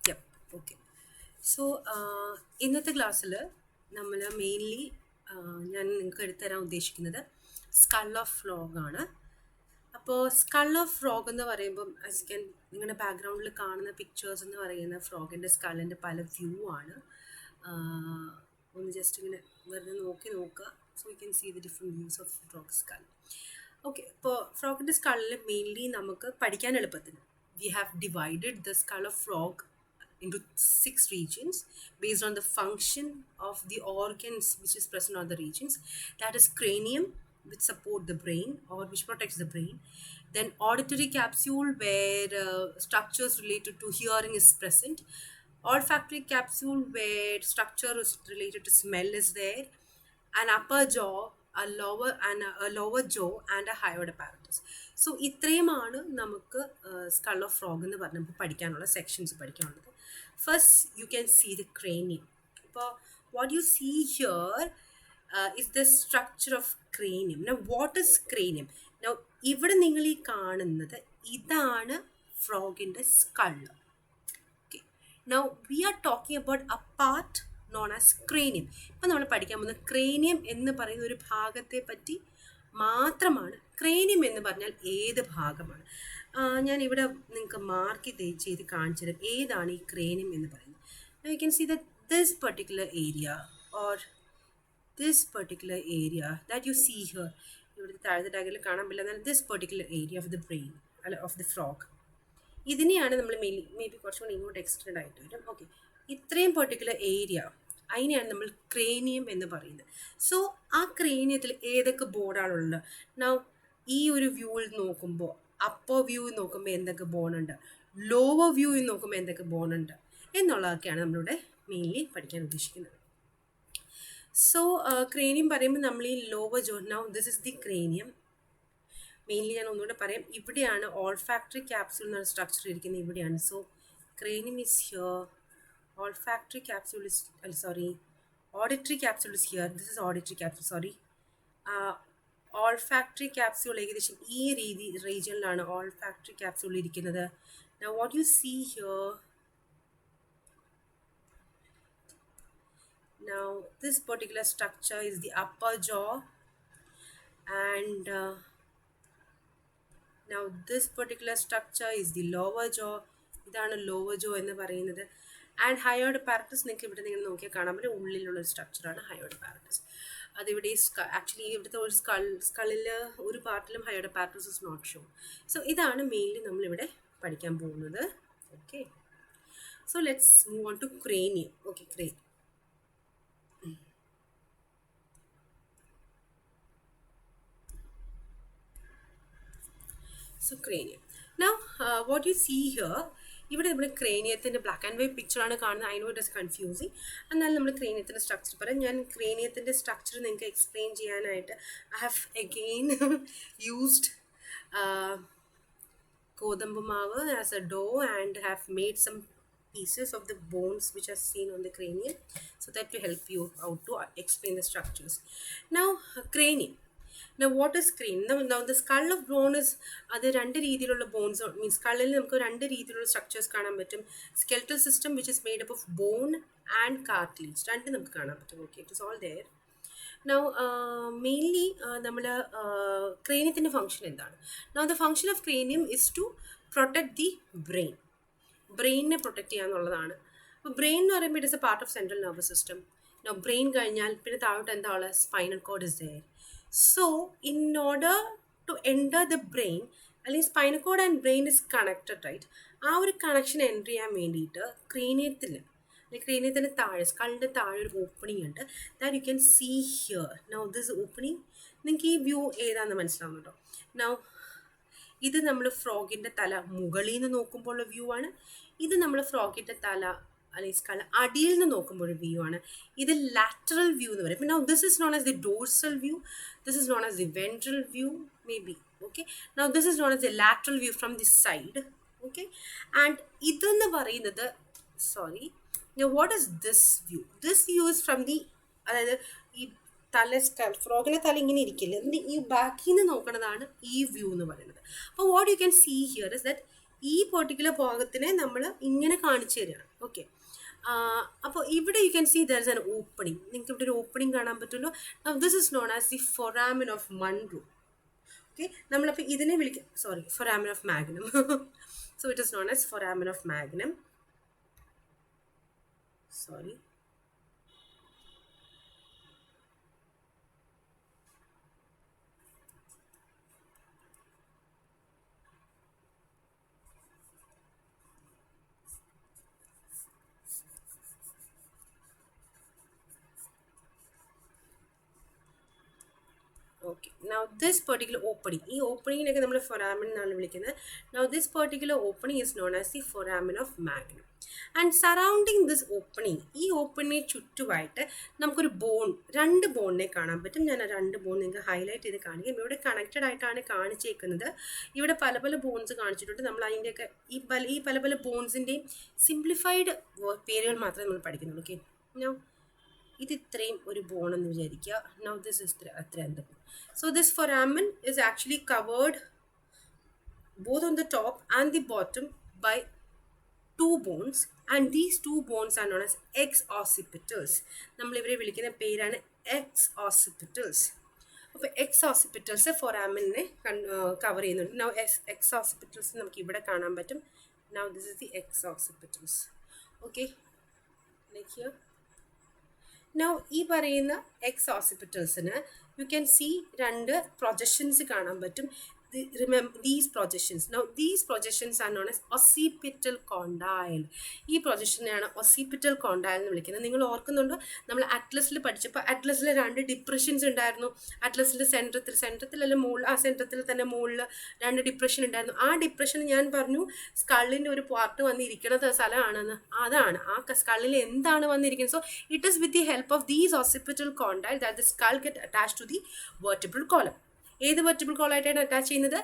Yup okay. So ഇന്നത്തെ ക്ലാസ്സിൽ നമ്മൾ മെയിൻലി ഞാൻ നിങ്ങൾക്ക് എടുത്തുതരാൻ ഉദ്ദേശിക്കുന്നത് സ്കൾ ഓഫ് ഫ്രോഗ് ആണ്. അപ്പോൾ സ്കൾ ഓഫ് ഫ്രോഗ് എന്ന് പറയുമ്പം നിങ്ങളുടെ ബാക്ക്ഗ്രൗണ്ടിൽ കാണുന്ന പിക്ചേഴ്സ് എന്ന് പറയുന്ന ഫ്രോഗിൻ്റെ സ്കളിൻ്റെ പല വ്യൂ ആണ്. ഒന്ന് ജസ്റ്റ് ഇങ്ങനെ വെറുതെ നോക്കുക. So you can see the different views of frog skull. Okay, ഇപ്പോൾ ഫ്രോഗിൻ്റെ സ്കളിൽ മെയിൻലി നമുക്ക് പഠിക്കാൻ എളുപ്പത്തിന് we have divided the skull of frog into 6 regions based on the function of the organs which is present on the regions. That is cranium, which support the brain or which protects the brain. Then auditory capsule, where structures related to hearing is present. Olfactory capsule, where structure is related to smell is there. An upper jaw, a lower jaw and a hyoid apparatus. So ഇത്രയുമാണ് നമുക്ക് skull of frog എന്ന് പറഞ്ഞപ്പോൾ പഠിക്കാനുള്ള sections പഠിക്കാനുള്ളത്. First you can see the cranium. ഇപ്പോൾ what you see here is the structure of cranium. Now what is cranium? Now ഇവിടെ നിങ്ങൾ ഈ കാണുന്നത് ഇതാണ് ഫ്രോഗിൻ്റെ skull. Okay, now we are talking about a part known as cranium. ഇപ്പം നമ്മൾ പഠിക്കാൻ പോകുന്ന ക്രേനിയം എന്ന് പറയുന്ന ഒരു ഭാഗത്തെ പറ്റി മാത്രമാണ്. ക്രേനിയം എന്ന് പറഞ്ഞാൽ ഏത് ഭാഗമാണ്? ഞാൻ ഇവിടെ നിങ്ങൾക്ക് മാർക്ക് ചെയ്ത് കാണിച്ചു തരാം ഏതാണ് ഈ ക്രേനിയം എന്ന് പറയുന്നത്. You can see that this particular area or this particular area that you see here, ഇവിടുത്തെ താഴത്തെ ടാഗിൽ കാണാൻ പറ്റില്ല, എന്നാൽ this particular area of the brain അല്ല ഓഫ് ദി ഫ്രോഗ്, ഇതിനെയാണ് നമ്മൾ മേ ബി കുറച്ചും കൂടി ഇങ്ങോട്ട് എക്സ്റ്റെൻഡ് ആയിട്ട് വരും. ഓക്കെ, ഇത്രയും പെർട്ടിക്കുലർ ഏരിയ, അതിനെയാണ് നമ്മൾ ക്രേനിയം എന്ന് പറയുന്നത്. സോ ആ ക്രേനിയത്തിൽ ഏതൊക്കെ ബോണാണുള്ളത്? നൗ ഈ ഒരു വ്യൂവിൽ നോക്കുമ്പോൾ, അപ്പർ വ്യൂവിൽ നോക്കുമ്പോൾ എന്തൊക്കെ ബോണുണ്ട്, ലോവർ വ്യൂവിൽ നോക്കുമ്പോൾ എന്തൊക്കെ ബോണുണ്ട് എന്നുള്ളതൊക്കെയാണ് നമ്മളിവിടെ മെയിൻലി പഠിക്കാൻ ഉദ്ദേശിക്കുന്നത്. സോ ക്രേനിയം പറയുമ്പോൾ നമ്മൾ ഈ lower Joe, now this is the cranium. Mainly ഞാൻ ഒന്നുകൂടെ പറയാം, ഇവിടെയാണ് ഓൾഫാക്ടറി ക്യാപ്സ്യൂൾ എന്ന സ്ട്രക്ചർ ഇരിക്കുന്നത്, ഇവിടെയാണ്. So cranium is here, olfactory capsule is auditory capsule is here. This is auditory capsule, sorry. Olfactory capsule ഏകദേശം ഈ റീജിയനിലാണ് olfactory capsule ഇരിക്കുന്നത്. Now what you see here, now this particular structure is the upper jaw, and now this particular structure is the lower jaw. ഇതാണ് lower jaw എന്ന് പറയുന്നത്. And ഹയോഡ് പാരറ്റസ് നിങ്ങൾക്ക് ഇവിടെ നിങ്ങൾ നോക്കിയാൽ കാണാൻ പറ്റും, ഉള്ളിലുള്ളൊരു സ്ട്രക്ചറാണ് ഹയോഡ് പാരറ്റസ്. അതിവിടെ ആക്ച്വലി ഇവിടുത്തെ ഒരു സ്കളിൽ ഒരു പാർട്ടിലും hyoid apparatus is not show. So ഇതാണ് മെയിൻലി നമ്മളിവിടെ പഠിക്കാൻ പോകുന്നത്. Okay, so let's move on to cranium. Okay, so cranium. Now what you see here, ഇവിടെ നമ്മൾ ക്രേനിയത്തിൻ്റെ ബ്ലാക്ക് ആൻഡ് വൈറ്റ് പിക്ചറാണ് കാണുന്നത്. I know it is confusing. എന്നാലും നമ്മൾ ക്രേനിയത്തിൻ്റെ സ്ട്രക്ചർ പറയാം. ഞാൻ ക്രേനിയത്തിൻ്റെ സ്ട്രക്ചർ നിങ്ങൾക്ക് എക്സ്പ്ലെയിൻ ചെയ്യാനായിട്ട് ഐ ഹാവ് അഗെയിൻ യൂസ്ഡ് ഗോതമ്പ് മാവ് as a dough and have made some pieces of the bones which are seen on the cranium, so that to help you out to explain the structures. Now cranium. Now what is cranium? Now the skull of bone is അത് രണ്ട് രീതിയിലുള്ള bones means സ്കളിൽ നമുക്ക് രണ്ട് രീതിയിലുള്ള structures കാണാൻ പറ്റും. Skeletal system which is made up of bone and cartilage, രണ്ട് നമുക്ക് കാണാൻ പറ്റും. Okay, it is all there. Now mainly നമ്മൾ ക്രേനിയത്തിൻ്റെ ഫംഗ്ഷൻ എന്താണ്? Now the function of cranium is to protect the brain. ബ്രെയിനിനെ പ്രൊട്ടക്ട് ചെയ്യുക എന്നുള്ളതാണ്. അപ്പോൾ ബ്രെയിൻ എന്ന് പറയുമ്പോൾ it is a part of central nervous system. Now brain കഴിഞ്ഞാൽ പിന്നെ താഴോട്ട് എന്താ ഉള്ളത്? Spinal cord is there. So in order to enter the brain, അല്ലെങ്കിൽ spinal cord and brain is connected, right? ആ ഒരു കണക്ഷൻ എൻ്റർ ചെയ്യാൻ വേണ്ടിയിട്ട് ക്രേനിയത്തിന് താഴെ, സ്കളിൻ്റെ താഴെ ഒരു ഓപ്പണിംഗ് ഉണ്ട്. That you can see here. Now this opening, നിങ്ങൾക്ക് ഈ വ്യൂ ഏതാണെന്ന് മനസ്സിലാവുന്നുണ്ടോ? നൗ ഇത് നമ്മൾ ഫ്രോഗിൻ്റെ തല മുകളിൽ നിന്ന് നോക്കുമ്പോൾ ഉള്ള വ്യൂ ആണ്. ഇത് നമ്മൾ ഫ്രോഗിൻ്റെ തല അല്ലെങ്കിൽ സ്കൾ അടിയിൽ നിന്ന് നോക്കുമ്പോൾ ഒരു വ്യൂ ആണ്. ഇത് ലാറ്ററൽ വ്യൂ എന്ന് പറയും. Now this is known as the dorsal view, this is known as the ventral view may be. Okay, now this is known as the lateral view from the side. Okay, and ഇതെന്ന് പറയുന്നത് what is this view? This view is from the, അതായത് ഈ ഫ്രോഗിൻ്റെ തല ഇങ്ങനെ ഇരിക്കില്ല, ഇതിൻ്റെ ഈ ബാക്കിൽ നിന്ന് നോക്കുന്നതാണ് ഈ വ്യൂ എന്ന് പറയുന്നത്. അപ്പോൾ what you can see here is that ഈ പെർട്ടിക്കുലർ ഭാഗത്തിനെ നമ്മൾ ഇങ്ങനെ കാണിച്ചു തരികയാണ്. ഓക്കെ, അപ്പോൾ ഇവിടെ you can see there is an opening. നിങ്ങൾക്ക് ഇവിടെ ഒരു ഓപ്പണിംഗ് കാണാൻ പറ്റുമല്ലോ. This is known as the foramen of Monro. Okay, നമ്മളപ്പോൾ ഇതിനെ വിളിക്കാം, sorry, foramen of magnum. So it is known as foramen of magnum. Sorry, okay, now this particular opening, ഈ ഓപ്പണിങ്ങിനൊക്കെ നമ്മൾ ഫൊറാമിൻ എന്നാണ് വിളിക്കുന്നത്. Now this particular opening is known as the foramen of magnum. And surrounding this opening, ഈ ഓപ്പണിനെ ചുറ്റുമായിട്ട് നമുക്കൊരു bone, രണ്ട് ബോണിനെ കാണാൻ പറ്റും. ഞാൻ ആ രണ്ട് ബോൺ നിങ്ങൾക്ക് ഹൈലൈറ്റ് ചെയ്ത് കാണിക്കാം. ഇവിടെ കണക്റ്റഡ് ആയിട്ടാണ് കാണിച്ചേക്കുന്നത്. ഇവിടെ പല പല ബോൺസ് കാണിച്ചിട്ടുണ്ട്. നമ്മൾ അതിൻ്റെയൊക്കെ ഈ പല പല ബോൺസിൻ്റെയും സിംപ്ലിഫൈഡ് പേരുകൾ മാത്രമേ നമ്മൾ പഠിക്കുന്നുള്ളൂ. ഓക്കെ, ഞാൻ ഇത് ഇത്രയും ഒരു ബോൺ എന്ന് വിചാരിക്കുക. നൗ ദിസ് ഇസ് അത്ര. So this foramen is actually covered both on the top and the bottom by two bones, and these two bones are known as ex-occipitals. നമ്മൾ ഇവരെ വിളിക്കുന്ന പേരാണ് ex-occipitals. അപ്പോൾ ex-occipitals ഫോറാമിനെ കവർ ചെയ്യുന്നുണ്ട്. Now ex-occipitals നമുക്ക് ഇവിടെ കാണാൻ പറ്റും. Now this is the ex-occipitals. Okay, like here. Now ഈ പറയുന്ന ex-occipitals-ന് you can see രണ്ട് പ്രൊജക്ഷൻസ് കാണാൻ പറ്റും. Remember these projections. Now these projections are known as occipital condyle. ഈ പ്രൊജക്ഷനെയാണ് occipital condyle എന്ന് വിളിക്കുന്നത്. നിങ്ങൾ ഓർക്കുന്നുണ്ടോ, നമ്മൾ അറ്റ്ലസിൽ പഠിച്ചപ്പോൾ അറ്റ്ലസിൽ രണ്ട് ഡിപ്രഷൻസ് ഉണ്ടായിരുന്നു. അറ്റ്ലസിൻ്റെ സെൻട്രത്തിലല്ല മുകളിൽ, ആ സെൻട്രത്തിൽ തന്നെ മുകളിൽ രണ്ട് ഡിപ്രഷൻ ഉണ്ടായിരുന്നു. ആ ഡിപ്രഷൻ ഞാൻ പറഞ്ഞു സ്കള്ളിൻ്റെ ഒരു പാർട്ട് വന്നിരിക്കുന്നത് സ്ഥലമാണെന്ന്. അതാണ് ആ സ്കള്ളിൽ എന്താണ് വന്നിരിക്കുന്നത്. So it is with the help of these occipital condyle that the skull get attached to the vertebral column. ഏത് വെർട്ടിബിൾ കോളമായിട്ടാണ് അറ്റാച്ച് ചെയ്യുന്നത്?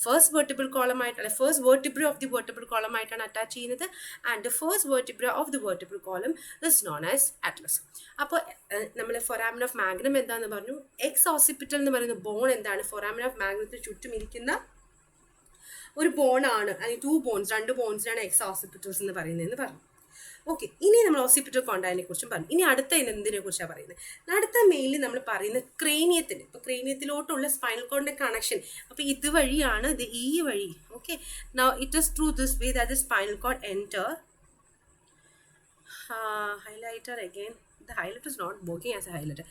ഫസ്റ്റ് വെർട്ടിബിൾ കോളമായിട്ടാണ്, first vertebra of the vertebral കോളമായിട്ടാണ് അറ്റാച്ച് ചെയ്യുന്നത്. And the first vertebra of the vertebral column is known as atlas. അപ്പോൾ നമ്മൾ ഫൊറാമിൻ of magnum എന്താണെന്ന് പറഞ്ഞു. ex-occipitals എന്ന് പറയുന്ന ബോൺ എന്താണ്? ഫൊറാമിൻ ഓഫ് മാഗ്നത്തിന് ചുറ്റും ഇരിക്കുന്ന ഒരു ബോണാണ്. അല്ലെങ്കിൽ ടു ബോൺസ്, രണ്ട് ബോൺസിനാണ് ex-occipitals എന്ന് പറയുന്നതെന്ന് പറഞ്ഞു. ഓക്കെ, ഇനി നമ്മൾ occipital condyle കുറിച്ചും പറഞ്ഞു. ഇനി അടുത്ത എന്തിനെ കുറിച്ചാണ് പറയുന്നത്? അടുത്ത മെയിലിൽ നമ്മൾ പറയുന്ന ക്രേനിയത്തിന്. ഇപ്പോൾ ക്രേനിയത്തിലോട്ടുള്ള സ്പൈനൽ കോഡിൻ്റെ കണക്ഷൻ, അപ്പോൾ ഇതുവഴിയാണ്, ഇത് ഈ വഴി. Okay, now it is through this way that the spinal cord enter. Highlighter again, the highlighter is not working as a highlighter.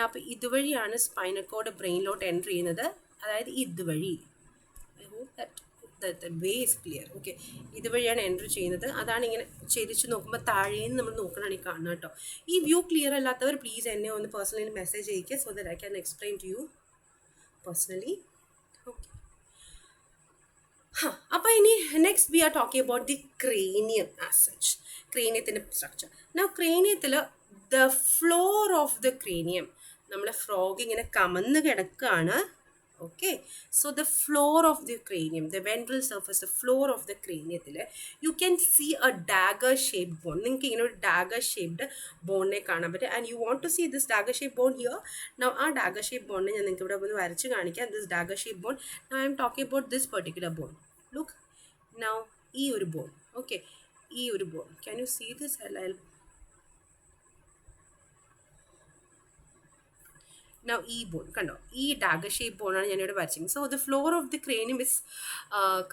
അപ്പോൾ ഇതുവഴിയാണ് സ്പൈനൽ കോഡ് ബ്രെയിനിലോട്ട് എൻ്റർ ചെയ്യുന്നത്. അതായത് ഇതുവഴി. I hope that the way is clear. Okay, ഇതുവഴിയാണ് enter ചെയ്യുന്നത്. അതാണ് ഇങ്ങനെ ചെരിച്ച് നോക്കുമ്പോൾ താഴേന്ന് നമ്മൾ നോക്കണമാണ് ഈ കാണുന്നത് കേട്ടോ. ഈ വ്യൂ ക്ലിയർ അല്ലാത്തവർ പ്ലീസ് എന്നെ ഒന്ന് പേഴ്സണലി മെസ്സേജ് അയക്കുക, so that I can explain to you personally. Okay, അപ്പോൾ ഇനി next we are talking about the cranium as such. ക്രേനിയത്തിൻ്റെ സ്ട്രക്ചർ. നൗ ക്രേനിയത്തിൽ the floor of the cranium, നമ്മളെ ഫ്രോഗ് ഇങ്ങനെ കമന്ന് കിടക്കുകയാണ്. Okay, so the floor of the cranium, the ventral surface, the floor of the cranium, you can see a dagger shaped bone. നിങ്ങൾക്ക് ഇങ്ങനെ ഒരു dagger shaped ബോണിനെ കാണാൻ പറ്റും. And you want to see this dagger shaped bone here. Now ആ dagger shaped ബോണിനെ ഞാൻ നിങ്ങൾക്ക് ഇവിടെ ഒന്ന് വരച്ച് കാണിക്കാം. This dagger shaped bone. Now I am talking about this particular bone. Look, now ഈ ഒരു ബോൺ. Okay, ഈ ഒരു bone. Can you see this? Now ഈ ബോൺ കണ്ടോ, ഈ ഡാഗർ ഷേപ്പ് ബോണാണ് ഞാനിവിടെ വരച്ചിരിക്കുന്നത്. So the floor of the cranium is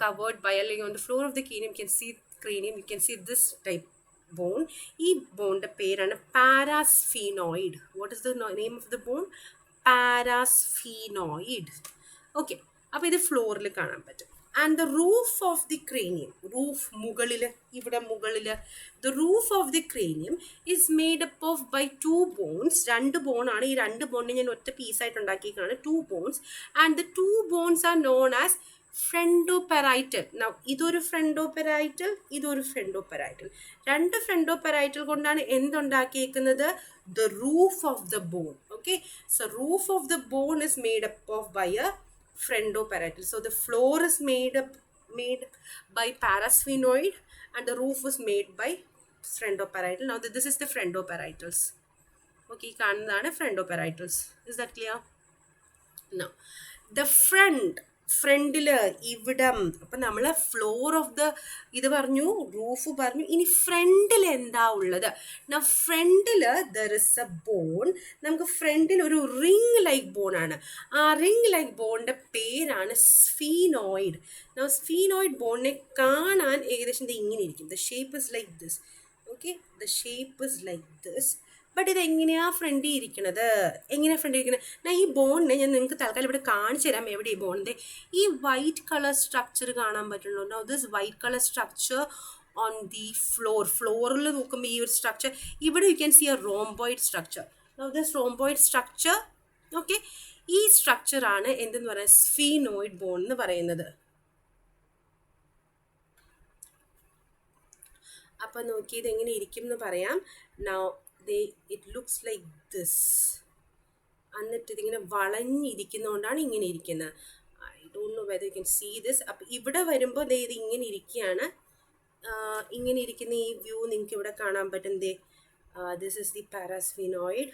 covered by, അല്ലെങ്കിൽ on the floor of the cranium you can see this type bone. ഈ ബോണിൻ്റെ പേരാണ് parasphenoid. What is the name of the bone? Parasphenoid. Okay, അപ്പോൾ ഇത് ഫ്ലോറിൽ കാണാൻ പറ്റും. And the roof of the cranium, roof മുകളിൽ, ഇവിടെ മുകളിൽ, the roof of the cranium is made up of by two bones. രണ്ട് ബോണാണ്. ഈ രണ്ട് ബോണിനെ ഞാൻ ഒറ്റ പീസായിട്ട് ഉണ്ടാക്കിയേക്കാണ്, two bones. And the two bones are known as frontoparietal. ഇതൊരു ഫ്രണ്ടോപെറൈറ്റൽ, ഇതൊരു ഫ്രണ്ടോപെറൈറ്റൽ. രണ്ട് ഫ്രണ്ടോപെറൈറ്റൽ കൊണ്ടാണ് എന്തുണ്ടാക്കിയേക്കുന്നത്? The roof of the bone. Okay, so roof of the bone is made up of by a friendoparietal. So the floor is made by parasphenoid and the roof was made by friendoparietal. Now this is the friendoparietals. Okay, കാണുന്നതാണ് friendoparietals. Is that clear? Now the front ഫ്രണ്ടില് ഇവിടം. അപ്പം നമ്മൾ floor of the ഇത് പറഞ്ഞു, roof പറഞ്ഞു. ഇനി ഫ്രണ്ടിൽ എന്താ ഉള്ളത്? ഫ്രണ്ടിൽ ദർ ഇസ് എ ബോൺ. നമുക്ക് ഫ്രണ്ടിൽ ഒരു റിംഗ് ലൈക്ക് ബോൺ ആണ്. ആ റിംഗ് ലൈക്ക് ബോണിന്റെ പേരാണ് സ്ഫീനോയിഡ്. സ്ഫീനോയിഡ് ബോണിനെ കാണാൻ ഏകദേശം ഇങ്ങനെ ഇരിക്കും. The shape is like this. Okay, the shape is like this. But ഇത് എങ്ങനെയാണ് ഫ്രണ്ടിൽ ഇരിക്കണത്? എങ്ങനെയാണ് ഫ്രണ്ടിൽ ഇരിക്കുന്നത്? ഈ ബോണിനെ ഞാൻ നിങ്ങൾക്ക് തൽക്കാലം ഇവിടെ കാണിച്ചു തരാം. എവിടെ ഈ ബോണിൻ്റെ ഈ വൈറ്റ് കളർ സ്ട്രക്ചർ കാണാൻ പറ്റുള്ളൂ. This white colour structure on the ഫ്ലോറിൽ നോക്കുമ്പോൾ ഈ ഒരു സ്ട്രക്ചർ ഇവിടെ you can see A rhomboid structure. This rhomboid structure, okay, ഈ സ്ട്രക്ചറാണ് എന്തെന്ന് പറയുന്നത്? സ്ഫീനോയിഡ് ബോൺ എന്ന് പറയുന്നത്. അപ്പം നോക്കി ഇത് എങ്ങനെ ഇരിക്കും എന്ന് പറയാം. Now it looks like this. എന്നിട്ട് ഇതിങ്ങനെ വളഞ്ഞിരിക്കുന്നതുകൊണ്ടാണ് ഇങ്ങനെ ഇരിക്കുന്നത്. I don't know whether you can see this. അപ്പം ഇവിടെ വരുമ്പോൾ ഇത് ഇങ്ങനെ ഇരിക്കുകയാണ്. ഇങ്ങനെ ഇരിക്കുന്ന ഈ വ്യൂ നിങ്ങൾക്ക് ഇവിടെ കാണാൻ പറ്റും. This is the parasphenoid.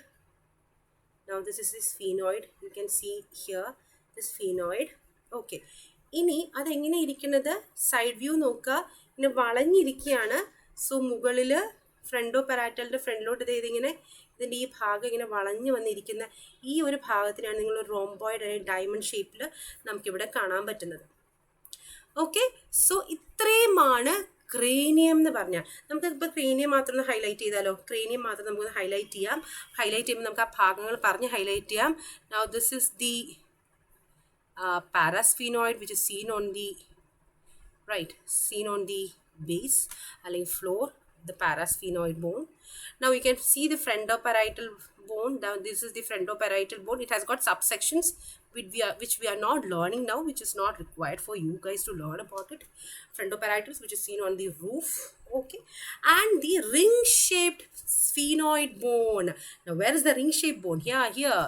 Now this is the sphenoid. You can see here this sphenoid. Okay, ഇനി അതെങ്ങനെ ഇരിക്കുന്നത്? സൈഡ് വ്യൂ നോക്കുക. ഇങ്ങനെ വളഞ്ഞിരിക്കുകയാണ്. സോ മുകളിൽ ഫ്രണ്ടോപെറാറ്റലിൻ്റെ ഫ്രണ്ടിലോട്ട് ഇതിങ്ങനെ ഇതിൻ്റെ ഈ ഭാഗം ഇങ്ങനെ വളഞ്ഞു വന്നിരിക്കുന്ന ഈ ഒരു ഭാഗത്തിനാണ് നിങ്ങൾ റോംബോയിഡ് അല്ലെങ്കിൽ ഡയമണ്ട് ഷേപ്പിൽ നമുക്കിവിടെ കാണാൻ പറ്റുന്നത്. ഓക്കെ, സോ ഇത്രയുമാണ് ക്രേനിയം എന്ന് പറഞ്ഞാൽ. നമുക്കിപ്പോൾ ക്രേനിയം മാത്രം ഒന്ന് ഹൈലൈറ്റ് ചെയ്താലോ? ക്രേനിയം മാത്രം നമുക്കൊന്ന് ഹൈലൈറ്റ് ചെയ്യാം. ഹൈലൈറ്റ് ചെയ്യുമ്പോൾ നമുക്ക് ആ ഭാഗങ്ങൾ പറഞ്ഞ് ഹൈലൈറ്റ് ചെയ്യാം. Now this is the parasphenoid which is seen on the base അല്ലെങ്കിൽ floor, the parasphenoid bone. Now you can see the frontoparietal bone. Now this is the frontoparietal bone. It has got subsections which we are not learning now, which is not required for you guys to learn about it. Frontoparietals, which is seen on the roof. Okay, and the ring shaped sphenoid bone. Now where is the ring shaped bone? Here.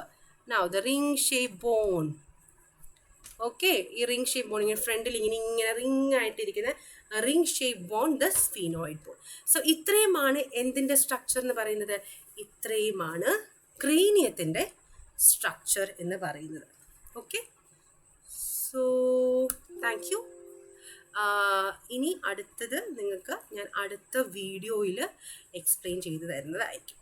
Now the ring shaped bone. ഓക്കെ, ഈ ring shape bone ഇങ്ങനെ ഫ്രണ്ടിൽ ഇങ്ങനെ ring ആയിട്ടിരിക്കുന്ന ring shape bone, the sphenoid bone. So ഇത്രയുമാണ് എന്തിൻ്റെ structure എന്ന് പറയുന്നത്? ഇത്രയുമാണ് ക്രേനിയത്തിൻ്റെ സ്ട്രക്ചർ എന്ന് പറയുന്നത്. Okay, so thank you. ഇനി അടുത്തത് നിങ്ങൾക്ക് ഞാൻ അടുത്ത വീഡിയോയിൽ എക്സ്പ്ലെയിൻ ചെയ്തു തരുന്നതായിരിക്കും.